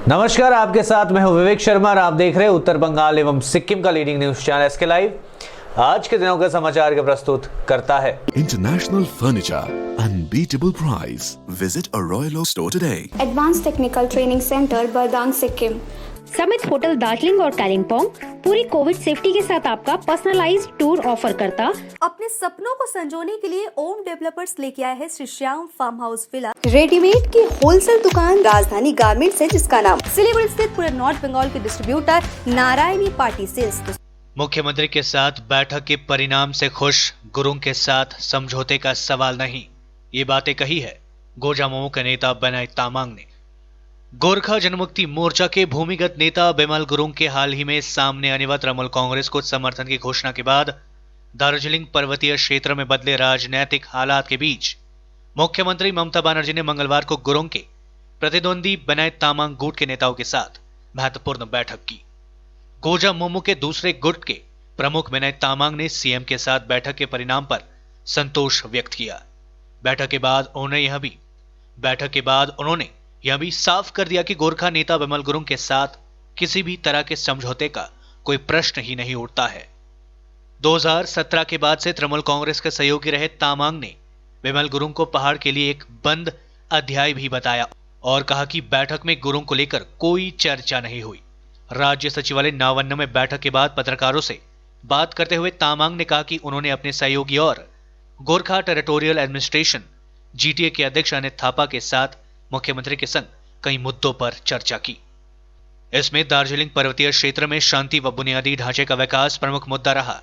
नमस्कार, आपके साथ मैं हूं विवेक शर्मा और आप देख रहे हैं उत्तर बंगाल एवं सिक्किम का leading news channel SK live. आज के दिनों के समाचार के प्रस्तुत करता है International Furniture, unbeatable price. Visit a Royal Oak store today. Advance technical training centre Bardang Sikkim. Summit hotel Darjeeling और कालिम्पोंग पूरी कोविड सेफ्टी के साथ आपका पर्सनलाइज्ड टूर ऑफर करता। अपने सपनों को संजोने के लिए ओम डेवलपर्स लेके आया है Shri Shyam farm house villa, readymade की होलसेल दुकान राजधानी गारमेंट्स है, जिसका नाम सिलीगुड़ी स्थित पूरे नॉर्थ बंगाल के डिस्ट्रीब्यूटर नारायणी पार्टी सेल्स। मुख्यमंत्री के साथ बैठक के परिणाम से खुश, गुरुंग के साथ समझौते का सवाल नहीं, ये बातें कही है गोजामुमो के नेता बेनाई तामांग ने। गोरखा जनमुक्ति मोर्चा के भूमिगत नेता बिमल गुरुंग के हाल ही में सामने आने वाले तृणमूल कांग्रेस को समर्थन की घोषणा के बाद दार्जिलिंग पर्वतीय क्षेत्र में बदले राजनीतिक हालात के बीच मुख्यमंत्री ममता बनर्जी ने मंगलवार को गुरुंग के प्रतिद्वंदी बेनाई तामांग गुट के नेताओं के साथ महत्वपूर्ण बैठक की। गोजामुमो के दूसरे गुट के प्रमुख बेनाई तामांग ने सीएम के साथ बैठक के परिणाम पर संतोष व्यक्त किया। बैठक के बाद उन्होंने यह भी साफ कर दिया कि गोरखा नेता बिमल गुरुंग के साथ किसी भी तरह के समझौते का कोई प्रश्न ही नहीं उठता है। 2017 के बाद से तृणमूल कांग्रेस के सहयोगी रहे तामांग ने बिमल गुरुंग को पहाड़ के लिए एक बंद अध्याय भी बताया और कहा कि बैठक में गुरुंग को लेकर कोई चर्चा नहीं हुई। राज्य सचिवालय नावन्न में बैठक के बाद पत्रकारों से बात करते हुए तामांग ने कहा कि उन्होंने अपने सहयोगी और गोरखा टेरिटोरियल एडमिनिस्ट्रेशन जीटीए के अध्यक्ष अनित थापा के साथ मुख्यमंत्री के संग कई मुद्दों पर चर्चा की। इसमें दार्जिलिंग पर्वतीय क्षेत्र में शांति व बुनियादी ढांचे का विकास प्रमुख मुद्दा रहा।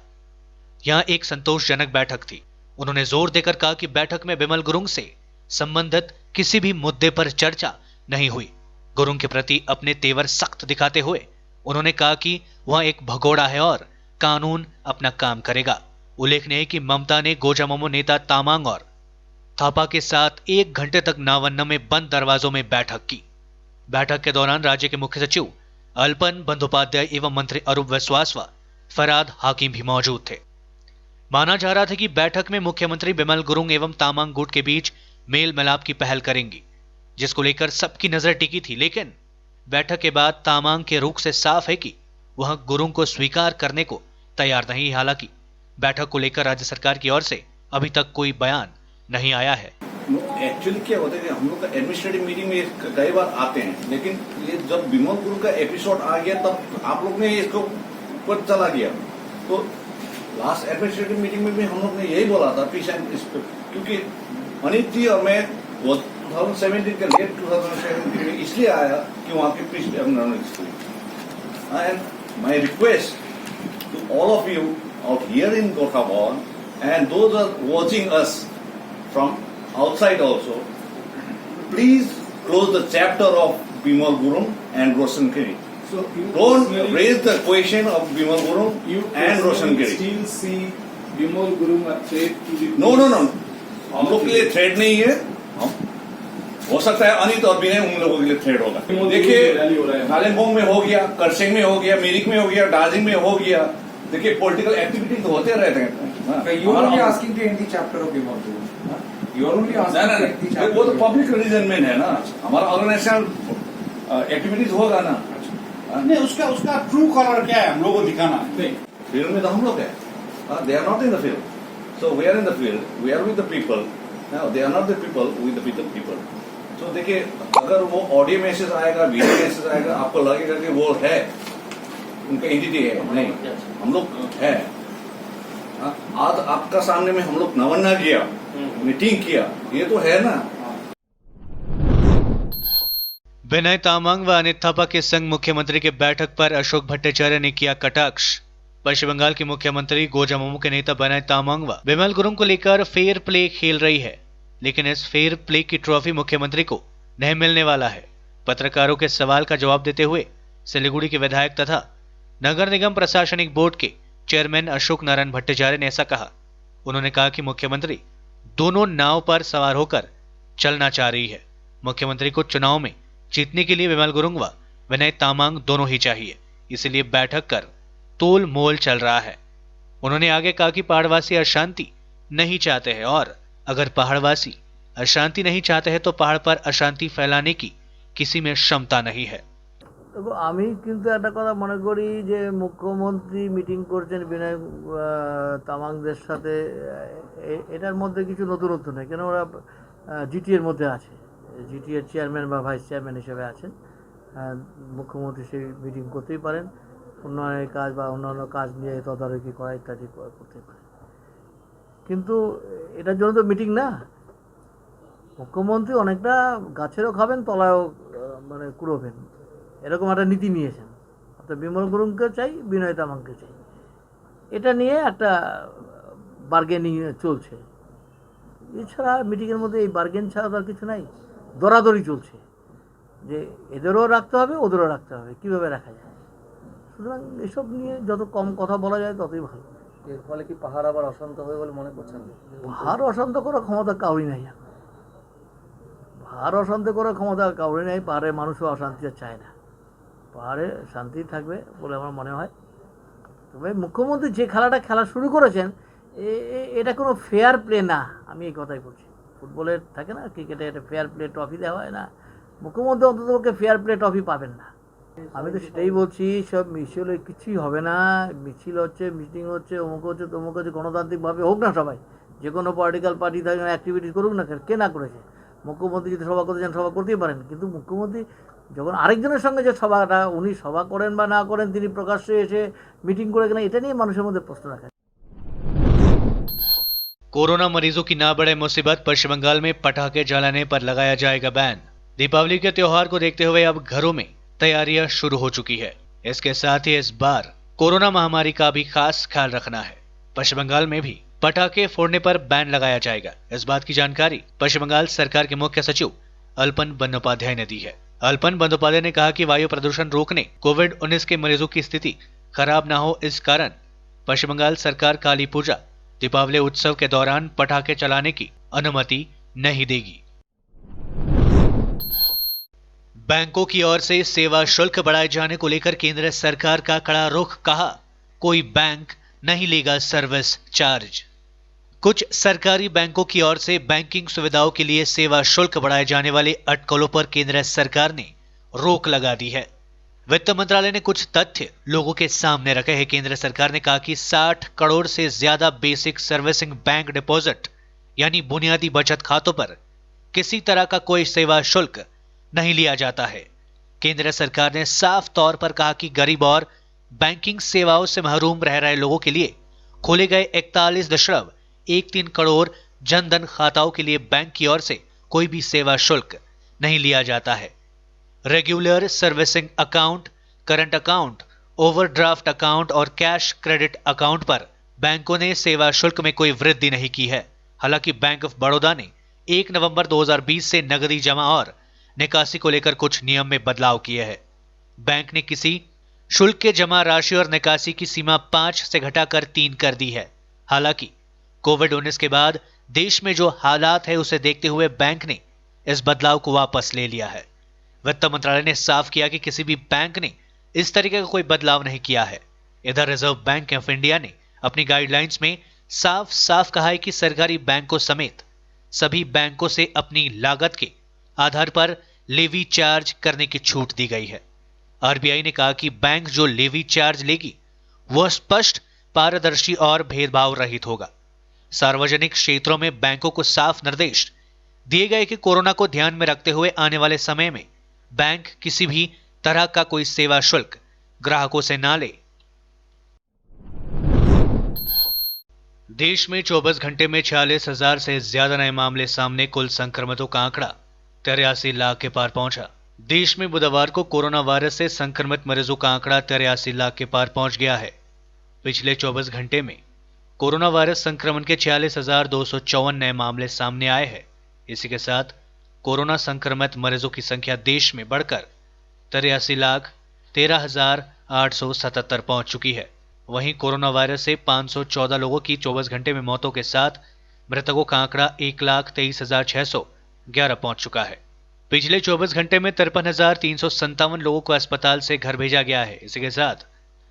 यहां एक संतोषजनक बैठक थी। उन्होंने जोर देकर कहा कि बैठक में बिमल गुरुंग से संबंधित किसी भी मुद्दे पर चर्चा नहीं हुई। गुरुंग के प्रति अपने तेवर सख्त दिखाते हुए उन्होंने कहा कि वह एक भगोड़ा है और कानून अपना काम करेगा। उल्लेखनीय है कि ममता ने गोजामुमो नेता तामांग और थापा के साथ 1 घंटे तक नावन्न में बंद दरवाजों में बैठक की। बैठक के दौरान राज्य के मुख्य सचिव अल्पन बंदोपाध्याय एवं मंत्री अरूप विश्वास व फराद हाकिम भी मौजूद थे। माना जा रहा था कि बैठक में मुख्यमंत्री बिमल गुरुंग एवं तामांग गुट के बीच मेल मिलाप की पहल करेंगी, जिसको लेकर सबकी नजर टिकी थी। लेकिन बैठक के बाद तामांग के रुख से साफ है कि वह गुरुंग को स्वीकार करने को तैयार नहीं। हालांकि बैठक को लेकर राज्य सरकार की ओर से अभी तक कोई बयान नहीं आया है। एक्चुअली क्या होता है कि हम लोग का एडमिनिस्ट्रेटिव मीटिंग में कई बार आते हैं, लेकिन ये जब बिमल गुरुंग का एपिसोड आ गया तब आप लोग ने इसको ऊपर चला गया। तो लास्ट एडमिनिस्ट्रेटिव मीटिंग में भी हम लोग ने यही बोला था पीस एंड, क्योंकि अनित जी और मैं 2017 के लेट 2017 में इसलिए आया कि वहां की peace and my request to all of you out here in Gorkha Bhawan and those are watching us from outside also, please close the chapter of Bimal Gurung and Roshan Giri. So don't raise the question of Bimal Gurung and Roshan Giri. Still see Bimal Gurung a threat to the No. हम लोग के लिए thread नहीं है। हो सकता है अनित और विनय उन लोगों के लिए थ्रेड होगा। देखिए, कालिम्पोंग में हो गया, करसेंग में हो गया, मिरिक में हो गया, दार्जिलिंग में हो गया। देखिए, पॉलिटिकल एक्टिविटी तो होते रहते हैं। You are only asking to end the chapter of Bimal Gurung. You are only asking to end the chapter. वो तो पब्लिक रीजन में है ना, हमारा ऑर्गेनाइजेशनल एक्टिविटीज होगा ना। नहीं, उसका ट्रू कलर क्या है हम लोगों को दिखाना। नहीं, फील्ड में तो हम लोग है, they are not in the field, so we are in the field, we are with the people, they are not the people with the people. तो देखिए, अगर वो ऑडियो मैसेज आएगा, वीडियो मैसेज आएगा, आपको लगेगा कि वो है, उनका एंटिटी है। नहीं, हम लोग है। आज आपका सामने में हम लोग नवन्ना किया, मीटिंग किया, ये तो है ना। बेनाई तामांग व अनित थापा के संग मुख्यमंत्री के बैठक पर अशोक भट्टाचार्य ने किया कटाक्ष। पश्चिम बंगाल के मुख्यमंत्री गोजामुमो के नेता बेनाई तामांग व बिमल गुरुंग को लेकर फेयर प्ले खेल रही है, लेकिन इस फेयर प्ले की ट्रॉफी मुख्यमंत्री को नहीं मिलने वाला है। पत्रकारों के सवाल का जवाब देते हुए सिलीगुड़ी के विधायक तथा नगर निगम प्रशासनिक बोर्ड के चेयरमैन अशोक नारायण भट्टाचार्य ने ऐसा कहा। उन्होंने कहा कि मुख्यमंत्री दोनों नाव पर सवार होकर चलना चाह रही है। मुख्यमंत्री को चुनाव में जीतने के लिए बिमल गुरुंग व बेनाई तामांग दोनों ही चाहिए, इसलिए बैठक कर तोल मोल चल रहा है। उन्होंने आगे कहा कि पहाड़वासी अशांति नहीं चाहते हैं और अगर पहाड़वासी अशांति नहीं चाहते हैं तो पहाड़ पर अशांति फैलाने की किसी में क्षमता नहीं है। দেখো আমি কিন্তু একটা কথা মনে করি যে মুখ্যমন্ত্রী মিটিং করছেন বিনয় তামাংদের সাথে, এটার মধ্যে কিছু নতুনত্ব নেই, কেন ওরা জিটি এর মধ্যে আছে, জিটি এর চেয়ারম্যান বা ভাইস চেয়ারম্যান হিসেবে আছেন। মুখ্যমন্ত্রী সেই মিটিং করতেই পারেন, উন্নয়নের কাজ বা অন্যান্য কাজ নিয়ে তদারকি করা ইত্যাদি করতে পারেন, কিন্তু এটার জন্য তো মিটিং না। মুখ্যমন্ত্রী অনেকটা গাছেরও খাবেন তলায়ও মানে কুড়োবেন, এরকম একটা নীতি নিয়েছেন। অর্থাৎ বিমল গুরুংকে চাই, বিনয় তামাংকে চাই, এটা নিয়ে একটা বার্গেনিং চলছে। এছাড়া মিটিংয়ের মধ্যে এই বার্গেন ছাড়া তো আর কিছু নাই, দরাদরি চলছে যে এদেরও রাখতে হবে ওদেরও রাখতে হবে, কীভাবে রাখা যায়। সুতরাং এসব নিয়ে যত কম কথা বলা যায় ততই ভালো। এর ফলে কি পাহাড় আবার অশান্ত হবে বলে মনে করছেন? পাহাড় অশান্ত করার ক্ষমতা কাউরি নাই, পাহাড় অশান্ত করার ক্ষমতা কাউরি নাই। পাহাড়ের মানুষও অশান্তি চায় না, পাহাড়ে শান্তি থাকবে বলে আমার মনে হয়। তবে মুখ্যমন্ত্রী যে খেলা শুরু করেছেন এটা কোনো ফেয়ার প্লে না, আমি এই কথাই বলছি। ফুটবলের থাকে না, ক্রিকেটে একটা ফেয়ার প্লে ট্রফি দেওয়া হয় না, মুখ্যমন্ত্রী অন্ততপক্ষে ফেয়ার প্লে ট্রফি পাবেন না। আমি তো সেটাই বলছি, সব মিছিল কিছুই হবে না। মিছিল হচ্ছে, মিটিং হচ্ছে, অমুক হচ্ছে, তমুক হচ্ছে, গণতান্ত্রিকভাবে হোক না, সবাই যে কোনো পলিটিক্যাল পার্টি থাকে অ্যাক্টিভিটিস করুক না, কে না করেছে। মুখ্যমন্ত্রী যদি সভা করতে চান সভা করতেই পারেন, কিন্তু মুখ্যমন্ত্রী যখন আরেকজনের সঙ্গে যে সভাটা উনি সভা করেন বা না করেন, তিনি প্রকাশ্যে এসে মিটিং করে কিনা, এটা নিয়ে মানুষের মধ্যে প্রশ্ন রাখেন। कोरोना मरीजों की ना बढ़े मुसीबत, पश्चिम बंगाल में पटाखे जलाने पर लगाया जाएगा बैन। दीपावली के त्योहार को देखते हुए अब घरों में तैयारियां शुरू हो चुकी है। इसके साथ ही इस बार कोरोना महामारी का भी खास ख्याल रखना है। पश्चिम बंगाल में भी पटाखे फोड़ने पर बैन लगाया जाएगा। इस बात की जानकारी पश्चिम बंगाल सरकार के मुख्य सचिव अल्पन बंदोपाध्याय ने दी है। अल्पन बंदोपाध्याय ने कहा कि वायु प्रदूषण रोकने कोविड-19 के मरीजों की स्थिति खराब न हो, इस कारण पश्चिम बंगाल सरकार काली पूजा, दीपावली उत्सव के दौरान पटाखे चलाने की अनुमति नहीं देगी। बैंकों की ओर से सेवा शुल्क बढ़ाए जाने को लेकर केंद्र सरकार का कड़ा रुख, कहा कोई बैंक नहीं लेगा सर्विस चार्ज। कुछ सरकारी बैंकों की ओर से बैंकिंग सुविधाओं के लिए सेवा शुल्क बढ़ाए जाने वाले अटकलों पर केंद्र सरकार ने रोक लगा दी है। वित्त मंत्रालय ने कुछ तथ्य लोगों के सामने रखे हैं। केंद्र सरकार ने कहा कि 60 करोड़ से ज्यादा बेसिक सर्विसिंग बैंक डिपॉजिट यानी बुनियादी बचत खातों पर किसी तरह का कोई सेवा शुल्क नहीं लिया जाता है। केंद्र सरकार ने साफ तौर पर कहा कि गरीब और बैंकिंग सेवाओं से महरूम रह रहे लोगों के लिए खोले गए 41.13 करोड़ जनधन खाताओं के लिए बैंक की ओर से कोई भी सेवा शुल्क नहीं लिया जाता है। Regular servicing account, current account, overdraft account और कैश क्रेडिट अकाउंट पर बैंकों ने सेवा शुल्क में कोई वृद्धि नहीं की है। हालांकि बैंक ऑफ बड़ौदा ने 1 नवंबर 2020 से नकदी जमा और निकासी को लेकर कुछ नियम में बदलाव किए हैं। बैंक ने किसी शुल्क के जमा राशि और निकासी की सीमा 5 से घटाकर 3 कर दी है। हालांकि कोविड-19 के बाद देश में जो हालात है उसे देखते हुए बैंक ने इस बदलाव को वापस ले लिया है। वित्त मंत्रालय ने साफ किया कि किसी भी बैंक ने इस तरीके का कोई बदलाव नहीं किया है। इधर रिजर्व बैंक ऑफ इंडिया ने अपनी गाइडलाइंस में साफ साफ कहा है कि सरकारी बैंकों समेत सभी बैंकों से अपनी लागत के आधार पर लेवी चार्ज करने की छूट दी गई है। आरबीआई ने कहा कि बैंक जो लेवी चार्ज लेगी वह स्पष्ट, पारदर्शी और भेदभाव रहित होगा। सार्वजनिक क्षेत्रों में बैंकों को साफ निर्देश दिए गए कि कोरोना को ध्यान में रखते हुए आने वाले समय में बैंक किसी भी तरह का कोई सेवा शुल्क ग्राहकों से ना ले। देश में 24 घंटे में 46,000 से ज्यादा नए मामले सामने, कुल संक्रमितों का आंकड़ा 83 लाख के पार पहुंचा। देश में बुधवार को कोरोना वायरस से संक्रमित मरीजों का आंकड़ा 83 लाख के पार पहुंच गया है। पिछले 24 घंटे में कोरोना वायरस संक्रमण के 46,254 नए मामले सामने आए हैं। इसी के साथ कोरोना संक्रमित मरीजों की संख्या देश में बढ़कर 83,13,877 पहुंच चुकी है। वहीं कोरोना वायरस से 514 लोगों की 24 घंटे में मौतों के साथ मृतकों का आंकड़ा 1,23,611 पहुंच चुका है। पिछले 24 घंटे में 53,357 लोगों को अस्पताल से घर भेजा गया है। इसी के साथ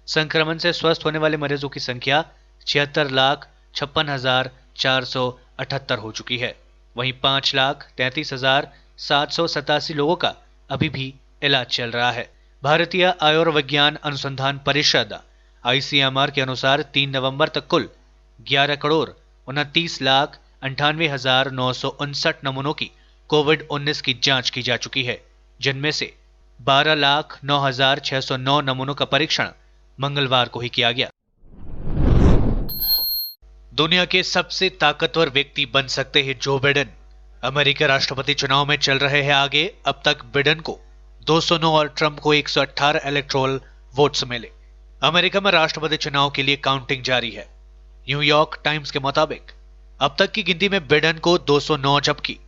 संक्रमण से स्वस्थ होने वाले मरीजों की संख्या 76,56,478 हो चुकी है। वहीं 5,33,787 लोगों का अभी भी इलाज चल रहा है। भारतीय आयुर्विज्ञान अनुसंधान परिषद ICMR के अनुसार 3 नवंबर तक कुल 11,29,98,959 नमूनों की कोविड-19 की जांच की जा चुकी है, जिनमें से 12,09,609 नमूनों का परीक्षण मंगलवार को ही किया गया। दुनिया के सबसे ताकतवर व्यक्ति बन सकते हैं जो बिडेन। अमेरिकी राष्ट्रपति चुनाव में चल रहे हैं आगे। अब तक बिडेन को 209 और ट्रंप को 118 इलेक्टोरल वोट्स मिले। अमेरिका में राष्ट्रपति चुनाव के लिए काउंटिंग जारी है। न्यूयॉर्क टाइम्स के मुताबिक अब तक की गिनती में बिडेन को 209 जबकि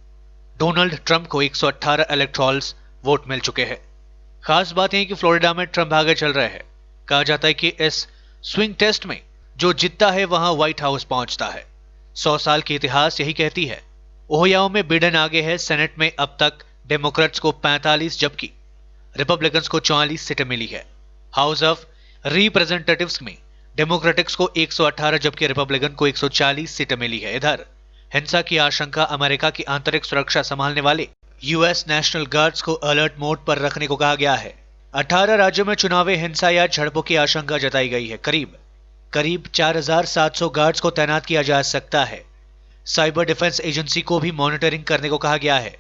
डोनाल्ड ट्रंप को 118 इलेक्टोरल वोट मिल चुके हैं। खास बात यह कि फ्लोरिडा में ट्रंप आगे चल रहे हैं। कहा जाता है कि इस स्विंग टेस्ट में जो जीतता है वहां व्हाइट हाउस पहुंचता है। 100 साल की इतिहास यही कहती है। ओहियो में बिडेन आगे है। सेनेट में अब तक डेमोक्रेट्स को 45 जबकि रिपब्लिकन्स को 44 सीटें मिली है। हाउस ऑफ रिप्रेजेंटेटिव्स में डेमोक्रेटिक्स को 118 जबकि रिपब्लिकन को 140 सीटें मिली है। इधर हिंसा की आशंका अमेरिका की आंतरिक सुरक्षा संभालने वाले यूएस नेशनल गार्ड्स को अलर्ट मोड पर रखने को कहा गया है। 18 राज्यों में चुनावी हिंसा या झड़पों की आशंका जताई गई है। करीब 4,700 गार्ड्स को तैनात किया जा सकता है। साइबर डिफेंस एजेंसी को भी मॉनिटरिंग करने को कहा गया है।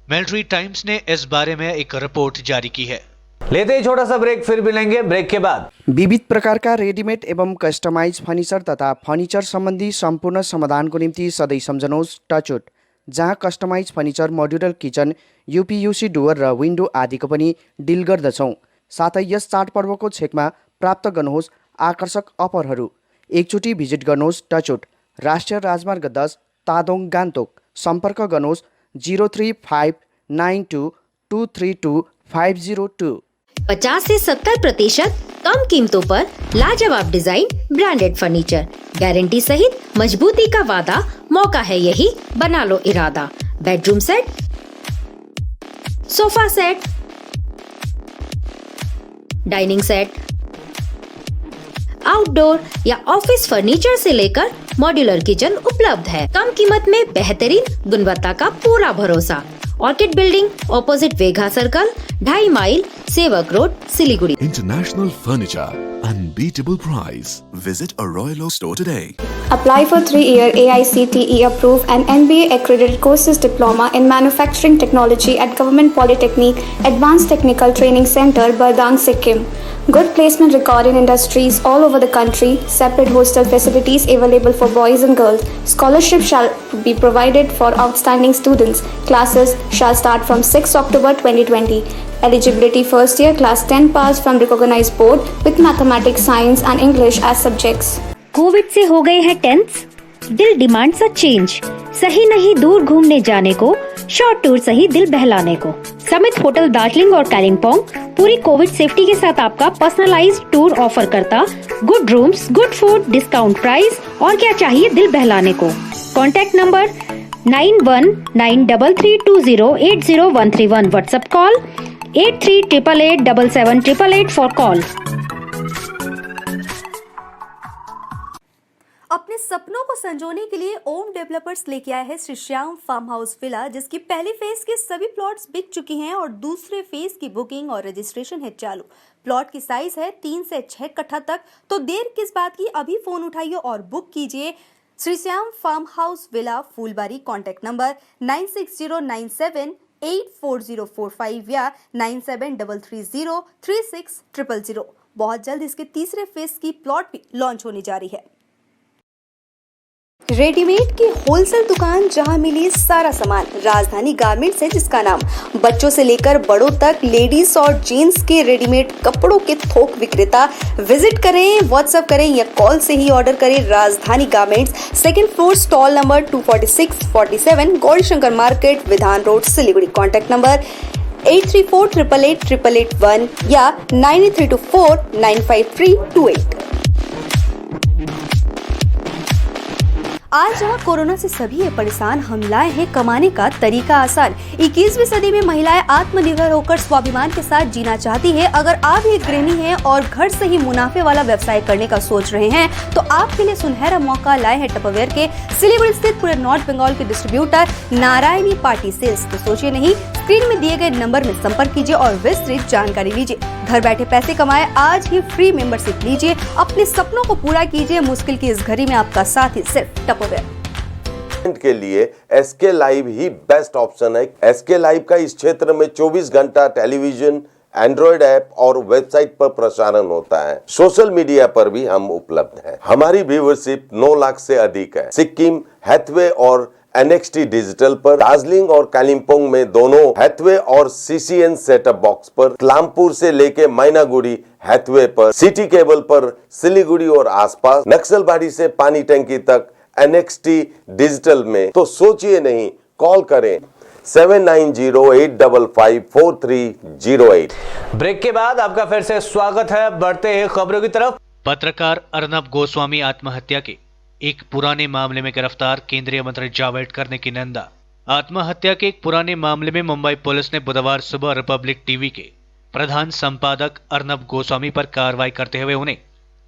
मिलिट्री टाइम्स ने इस बारे में एक रिपोर्ट जारी की है। लेते ही छोटा सा ब्रेक, फिर मिलेंगे ब्रेक के बाद। विविध प्रकारका रेडिमेड एवं कस्टमाइज फर्निचर तथा फर्निचर सम्बन्धी सम्पूर्ण समाधानको निम्ति सधैँ सम्झनुहोस् टचवुड, जहाँ कस्टमाइज फर्निचर, मोड्युलर किचन, यूपीयूसी डुवर र विन्डो आदिको पनि डिल गर्दछौँ। साथै यस चाडपर्वको छेकमा प्राप्त गर्नुहोस् आकर्षक अफरहरू। एकचोटि भिजिट गर्नुहोस् टचवुड, राष्ट्रिय राजमार्ग 10, तादोङ, गान्तोक। सम्पर्क गर्नुहोस् 035922322502। 50 से 70% कम कीमतों पर लाजवाब डिजाइन, ब्रांडेड फर्नीचर, गारंटी सहित मजबूती का वादा। मौका है यही, बना लो इरादा। Bedroom set, sofa set, dining set, outdoor या ऑफिस फर्नीचर से लेकर मॉड्यूलर किचन उपलब्ध है। कम कीमत में बेहतरीन गुणवत्ता का पूरा भरोसा। ऑर्किड बिल्डिंग, ऑपोजिट वेगा सर्कल, 2.5 माइल, सेवक road, Siliguri. International Furniture, unbeatable price. Visit a Royal Oak store today. Apply for 3-year AICTE approved and MBA accredited courses diploma in manufacturing technology at Government Polytechnic Advanced Technical Training Center, Bardang, Sikkim. Good placement record in industries all over the country. Separate hostel facilities available for boys and girls. Scholarship shall be provided for outstanding students. Classes shall start from 6 October 2020. Eligibility: first year, class 10 pass from recognized board with mathematics, science and English as subjects. Covid से हो गए हैं tense, दिल demands a change. सही नहीं दूर घूमने जाने को, शॉर्ट टूर सही दिल बहलाने को। समिट होटल दार्जिलिंग और कालिम्पोंग पूरी कोविड सेफ्टी के साथ आपका पर्सनलाइज्ड टूर ऑफर करता। Good rooms, good food, discount price और क्या चाहिए दिल बहलाने को। Contact number 919332080131। WhatsApp call 8388877888 for call. अपने सपनों को संजोने के लिए ओम डेवलपर्स लेके आया है Shri Shyam farm house villa, जिसकी पहली फेज के सभी प्लॉट्स बिक चुकी हैं और दूसरे फेज की बुकिंग और रजिस्ट्रेशन है चालू। प्लॉट की साइज है 3 से 6 कट्ठा तक, तो देर किस बात की, अभी फोन उठाइए और बुक कीजिए। Shri Shyam farm house villa, Phulbari. Contact number 9609784045 या 9733036000। बहुत जल्द इसके तीसरे फेज की प्लॉट भी लॉन्च होने जा रही है। रेडीमेड की होलसेल दुकान, जहां मिली सारा सामान। राजधानी गारमेंट्स है जिसका नाम। बच्चों से लेकर बड़ों तक लेडीज और जेंट्स के रेडीमेड कपड़ों के थोक विक्रेता। विजिट करें, व्हाट्सएप करें या कॉल से ही ऑर्डर करें। राजधानी garments, 2nd floor, stall number 246-47, Gaurishankar market, विधान रोड, सिलीगुड़ी। कॉन्टैक्ट नंबर 8348888881 या 93249538। आज जहाँ कोरोना से सभी है परेशान, हम लाए हैं कमाने का तरीका आसान। 21वीं सदी में महिलाएं आत्मनिर्भर होकर स्वाभिमान के साथ जीना चाहती है। अगर आप एक गृहिणी हैं और घर से ही मुनाफे वाला व्यवसाय करने का सोच रहे हैं तो आपके लिए सुनहरा मौका लाए हैं टपरवेयर के सिलीगुड़ी स्थित पूरे नॉर्थ बंगाल के डिस्ट्रीब्यूटर नारायणी पार्टी सेल्स। तो सोचिए नहीं, स्क्रीन में दिए गए नंबर में संपर्क कीजिए और विस्तृत जानकारी लीजिए। घर बैठे पैसे कमाए, आज ही फ्री मेंबरशिप लीजिए, अपने सपनों को पूरा कीजिए। मुश्किल की इस घड़ी में आपका साथ ही सिर्फ टपरवेयर के लिए एसके लाइव ही बेस्ट ऑप्शन है। एसके लाइव का इस क्षेत्र में 24 घंटा टेलीविजन, एंड्रॉइड ऐप और वेबसाइट पर प्रसारण होता है। सोशल मीडिया पर भी हम उपलब्ध हैं। हमारी व्यूवरशिप 9 लाख से अधिक है। सिक्किम, हैथवे और NXT डिजिटल पर, दार्जिलिंग और कालिम्पोंग में दोनों हैथवे और CCN सेटअप बॉक्स पर, क्लामपुर से लेके मैनागुड़ी हैथवे पर, सिटी केबल पर सिलीगुड़ी और आसपास, नक्सलबाड़ी से पानी टंकी तक NXT डिजिटल में। तो सोचिए नहीं, कॉल करें 7908554308। ब्रेक के बाद आपका फिर से स्वागत है। बढ़ते हैं खबरों की तरफ। पत्रकार अर्नब गोस्वामी आत्महत्या के एक पुराने मामले में गिरफ्तार, केंद्रीय मंत्री जावड़ेकर ने की निंदा। आत्महत्या के एक पुराने मामले में मुंबई पुलिस ने बुधवार सुबह रिपब्लिक टीवी के प्रधान संपादक अर्नब गोस्वामी पर कार्रवाई करते हुए उन्हें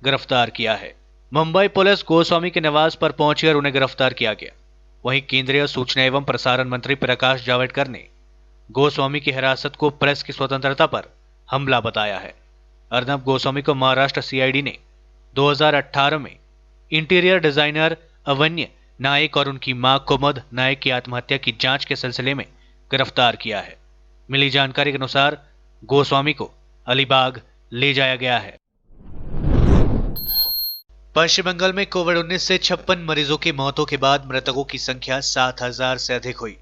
गिरफ्तार किया है। मुंबई पुलिस गोस्वामी के निवास पर पहुंची और उन्हें गिरफ्तार किया गया। वहीं केंद्रीय सूचना एवं प्रसारण मंत्री प्रकाश जावड़ेकर ने गोस्वामी की हिरासत को प्रेस की स्वतंत्रता पर हमला बताया है। अर्नब गोस्वामी को महाराष्ट्र CID ने 2018 में इंटीरियर डिजाइनर अवन्य नायक और उनकी मां कुमुद नायक की आत्महत्या की जांच के सिलसिले में गिरफ्तार किया है। मिली जानकारी के अनुसार गोस्वामी को अलीबाग ले जाया गया है। पश्चिम बंगाल में कोविड-19 से 56 मरीजों की मौतों के बाद मृतकों की संख्या 7000 से अधिक हुई।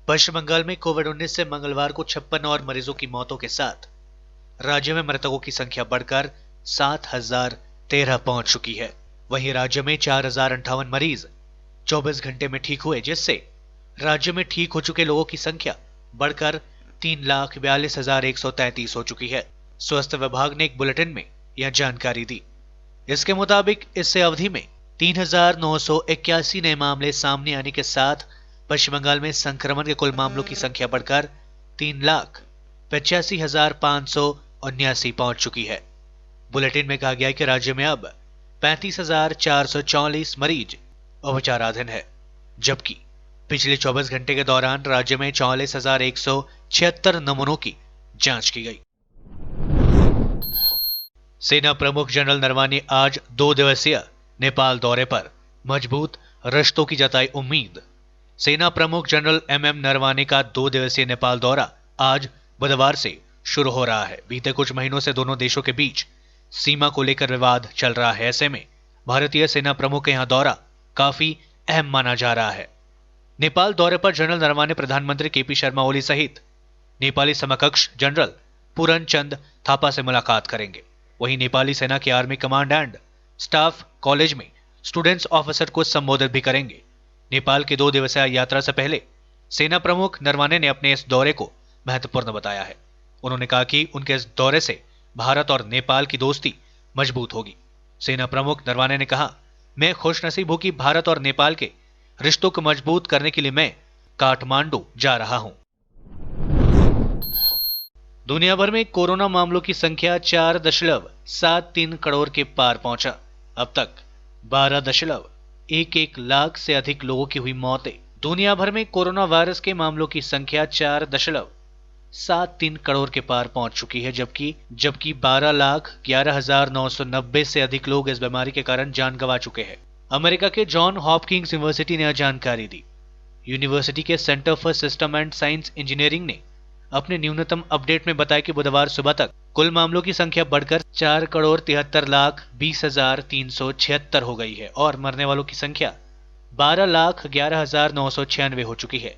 पश्चिम बंगाल में कोविड-19 से मंगलवार को 56 और मरीजों की मौतों के साथ राज्य में मृतकों की संख्या बढ़कर 7013 पहुंच चुकी है। वहीं राज्य में 4058 मरीज 24 घंटे में ठीक हुए, जिससे राज्य में ठीक हो चुके लोगों की संख्या बढ़कर 3,42,133 हो चुकी है। स्वास्थ्य विभाग ने एक बुलेटिन में यह जानकारी दी। इसके मुताबिक इस अवधि में 3,981 नए मामले सामने आने के साथ पश्चिम बंगाल में संक्रमण के कुल मामलों की संख्या बढ़कर 3,85,579 पहुंच चुकी है। बुलेटिन में कहा गया है कि राज्य में अब 35,444 मरीज उपचाराधीन है, जबकि पिछले 24 घंटे के दौरान राज्य में 44,176 नमूनों की जांच की गई। सेना प्रमुख जनरल नरवाने आज 2 दिवसीय नेपाल दौरे पर, मजबूत रिश्तों की जताई उम्मीद। सेना प्रमुख जनरल MM नरवाने का 2 दिवसीय नेपाल दौरा आज बुधवार से शुरू हो रहा है। बीते कुछ महीनों से दोनों देशों के बीच सीमा को लेकर विवाद चल रहा है। ऐसे में भारतीय सेना प्रमुख का यहां दौरा काफी अहम माना जा रहा है। नेपाल दौरे पर जनरल नरवाने प्रधानमंत्री KP शर्मा ओली सहित नेपाली समकक्ष जनरल पूरन चंद थापा से मुलाकात करेंगे। वहीं नेपाली सेना के army command and staff college में स्टूडेंट्स ऑफिसर को संबोधित भी करेंगे। नेपाल की 2 दिवसीय यात्रा से पहले सेना प्रमुख नरवाने ने अपने इस दौरे को महत्वपूर्ण बताया है। उन्होंने कहा कि उनके इस दौरे से भारत और नेपाल की दोस्ती मजबूत होगी। सेना प्रमुख नरवाने ने कहा, मैं खुशनसीब हूं कि भारत और नेपाल के रिश्तों को मजबूत करने के लिए मैं काठमांडू जा रहा हूं। दुनिया भर में कोरोना मामलों की संख्या 4.73 करोड़ के पार पहुंचा। अब तक 12.11 लाख से अधिक लोगों की हुई मौतें। दुनिया भर में कोरोना वायरस के मामलों की संख्या 4.73 करोड़ के पार पहुंच चुकी है, जबकि 12,11,990 से अधिक लोग इस बीमारी के कारण जान गंवा चुके हैं। अमेरिका के जॉन हॉपकिंस यूनिवर्सिटी ने यह जानकारी दी। यूनिवर्सिटी के centre for system and science engineering ने अपने न्यूनतम अपडेट में बताया कि बुधवार सुबह तक कुल मामलों की संख्या बढ़कर 4,73,20,376 हो गई है और मरने वालों की संख्या 12,11,996 हो चुकी है।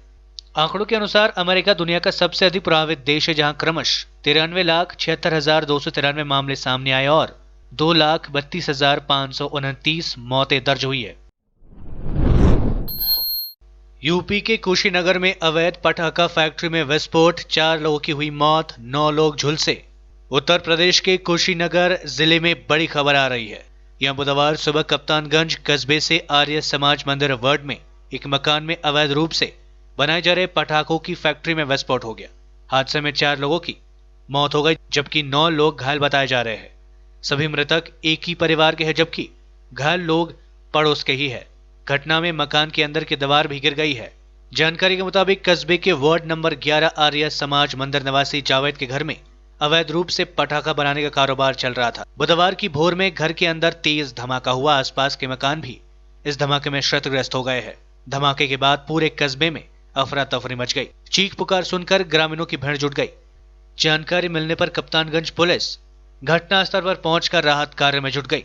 आंकड़ों के अनुसार अमेरिका दुनिया का सबसे अधिक प्रभावित देश है, जहां क्रमश 93,76,293 मामले सामने आए और 2,32,529 मौतें दर्ज हुई है। यूपी के कुशीनगर में अवैध पटाखा फैक्ट्री में विस्फोट, 4 लोगों की हुई मौत, 9 लोग झुलसे। उत्तर प्रदेश के कुशीनगर जिले में बड़ी खबर आ रही है। यहाँ बुधवार सुबह कप्तानगंज कस्बे से आर्य समाज मंदिर वार्ड में एक मकान में अवैध रूप से बनाए जा रहे पटाखों की फैक्ट्री में विस्फोट हो गया। हादसे में 4 लोगों की मौत हो गई, जबकि 9 लोग घायल बताए जा रहे हैं। सभी मृतक एक ही परिवार के हैं, जबकि घायल लोग पड़ोस के ही है। घटना में मकान के अंदर की दीवार भी गिर गई है। जानकारी के मुताबिक कस्बे के वार्ड नंबर 11 आर्य समाज मंदिर निवासी जावेद के घर में अवैध रूप से पटाखा बनाने का कारोबार चल रहा था। बुधवार की भोर में घर के अंदर तेज धमाका हुआ। आसपास के मकान भी इस धमाके में क्षतिग्रस्त हो गए हैं। धमाके के बाद पूरे कस्बे में अफरा तफरी मच गई। चीख पुकार सुनकर ग्रामीणों की भीड़ जुट गई। जानकारी मिलने पर कप्तानगंज पुलिस घटनास्थल पर पहुंचकर राहत कार्य में जुट गई।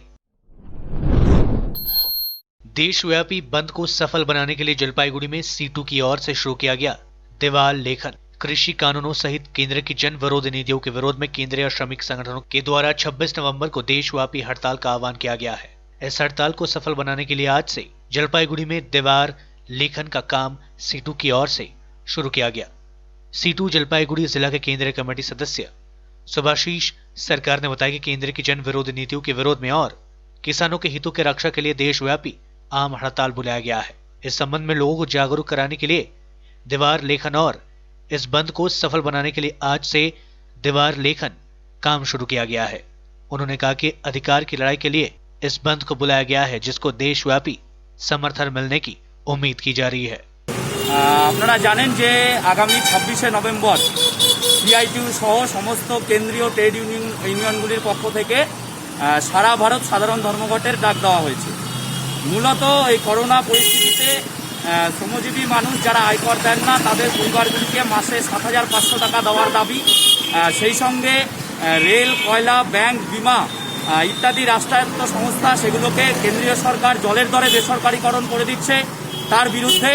देशव्यापी बंद को सफल बनाने के लिए जलपाईगुड़ी में सीटू की ओर से शुरू किया गया दीवार लेखन। कृषि कानूनों सहित केंद्र की जन विरोधी नीतियों के विरोध में केंद्रीय और श्रमिक संगठनों के द्वारा 26 नवंबर को देशव्यापी हड़ताल का आह्वान किया गया है। इस हड़ताल को सफल बनाने के लिए आज से जलपाईगुड़ी में दीवार लेखन का काम सीटू की ओर से शुरू किया गया। सीटू जलपाईगुड़ी जिला के केंद्रीय कमेटी सदस्य सुभाशीष सरकार ने बताया कि केंद्र की जन विरोधी नीतियों के विरोध में और किसानों के हितों की रक्षा के लिए देशव्यापी आम हड़ताल बुलाया गया है। इस संबंध में लोगों को जागरूक कराने के लिए दीवार लेखन और इस बंद को सफल बनाने के लिए आज से दीवार लेखन काम शुरू किया गया है। उन्होंने कहा कि अधिकार की लड़ाई के लिए इस बंद को बुलाया गया है, जिसको देशव्यापी समर्थन मिलने की उम्मीद की जा रही है। আপনারা জানেন যে আগামী 26শে নভেম্বর সিআইটিউ সহ সমস্ত কেন্দ্রীয় ট্রেড ইউনিয়নগুলির পক্ষ থেকে সারা ভারত সাধারণ ধর্মঘটের ডাক দেওয়া হয়েছে। মূলত এই করোনা পরিস্থিতিতে শ্রমজীবী মানুষ যারা আয়কর দেন না তাদের পরিবারগুলিকে মাসে ৭৫০০ টাকা দেওয়ার দাবি, সেই সঙ্গে রেল, কয়লা, ব্যাংক, বিমা ইত্যাদি রাষ্ট্রায়ত্ত সংস্থা সেগুলোকে কেন্দ্রীয় সরকার জলের দরে বেসরকারিকরণ করে দিচ্ছে তার বিরুদ্ধে,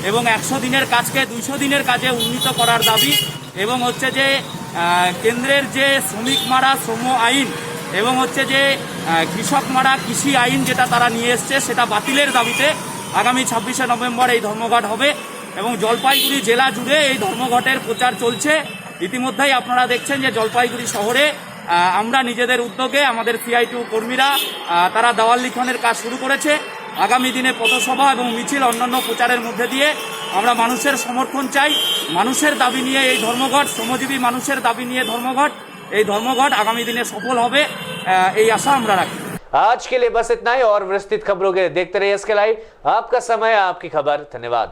এবং 100 দিনের কাজকে 200 দিনের কাজে উন্নীত করার দাবি, এবং হচ্ছে যে কেন্দ্রের যে শ্রমিক মারা শ্রম আইন এবং হচ্ছে যে কৃষক মারা কৃষি আইন যেটা তারা নিয়ে এসছে সেটা বাতিলের দাবিতে আগামী 26শে নভেম্বর এই ধর্মঘট হবে এবং জলপাইগুড়ি জেলা জুড়ে এই ধর্মঘটের প্রচার চলছে। ইতিমধ্যেই আপনারা দেখছেন যে জলপাইগুড়ি শহরে আমরা নিজেদের উদ্যোগে আমাদের সিআইটিউ কর্মীরা তারা দেওয়াল লিখনের কাজ শুরু করেছে। আগামী দিনে পথসভা এবং মিছিল অন্যান্য প্রচারের মধ্যে দিয়ে আমরা মানুষের সমর্থন চাই। মানুষের দাবি নিয়ে এই ধর্মঘট, শ্রমজীবী মানুষের দাবি নিয়ে ধর্মঘট, এই ধর্মঘট আগামী দিনে সফল হবে এই আশা আমরা রাখি। आज के लिए बस इतना ही और विस्तृत खबरों के लिए देखते रहिए एसके लाइव। आपका समय, आपकी खबर। धन्यवाद।